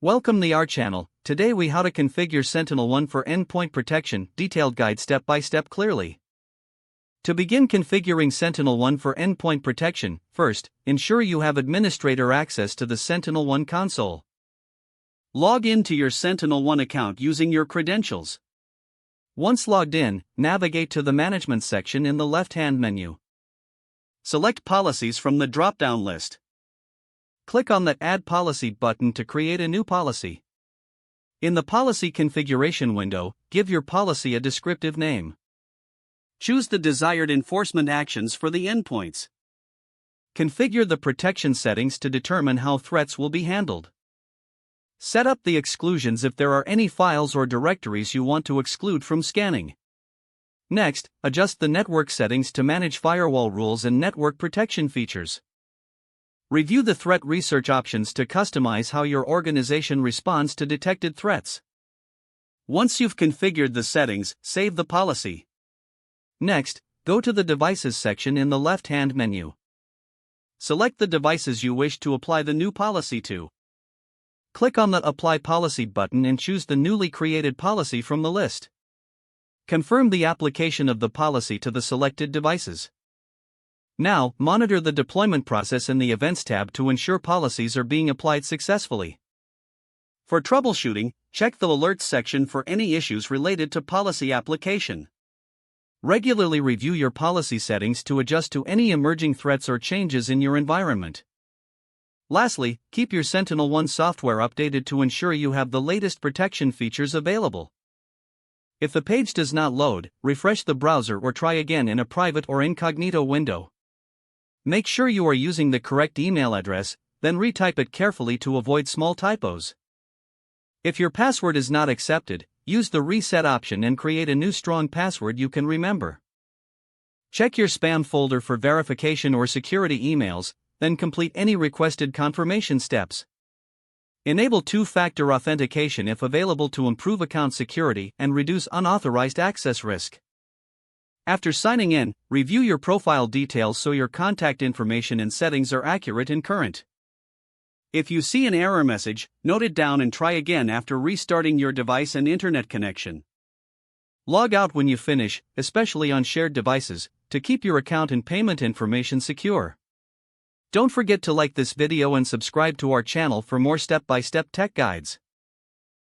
Welcome to our channel. Today we how to configure SentinelOne for endpoint protection, detailed guide step by step clearly. To begin configuring SentinelOne for endpoint protection, first, ensure you have administrator access to the SentinelOne console. Log in to your SentinelOne account using your credentials. Once logged in, navigate to the management section in the left-hand menu. Select policies from the drop-down list. Click on the Add Policy button to create a new policy. In the policy configuration window, give your policy a descriptive name. Choose the desired enforcement actions for the endpoints. Configure the protection settings to determine how threats will be handled. Set up the exclusions if there are any files or directories you want to exclude from scanning. Next, adjust the network settings to manage firewall rules and network protection features. Review the threat research options to customize how your organization responds to detected threats. Once you've configured the settings, save the policy. Next, go to the Devices section in the left-hand menu. Select the devices you wish to apply the new policy to. Click on the Apply Policy button and choose the newly created policy from the list. Confirm the application of the policy to the selected devices. Now, monitor the deployment process in the Events tab to ensure policies are being applied successfully. For troubleshooting, check the Alerts section for any issues related to policy application. Regularly review your policy settings to adjust to any emerging threats or changes in your environment. Lastly, keep your SentinelOne software updated to ensure you have the latest protection features available. If the page does not load, refresh the browser or try again in a private or incognito window. Make sure you are using the correct email address, then retype it carefully to avoid small typos. If your password is not accepted, use the reset option and create a new strong password you can remember. Check your spam folder for verification or security emails, then complete any requested confirmation steps. Enable two-factor authentication if available to improve account security and reduce unauthorized access risk. After signing in, review your profile details so your contact information and settings are accurate and current. If you see an error message, note it down and try again after restarting your device and internet connection. Log out when you finish, especially on shared devices, to keep your account and payment information secure. Don't forget to like this video and subscribe to our channel for more step-by-step tech guides.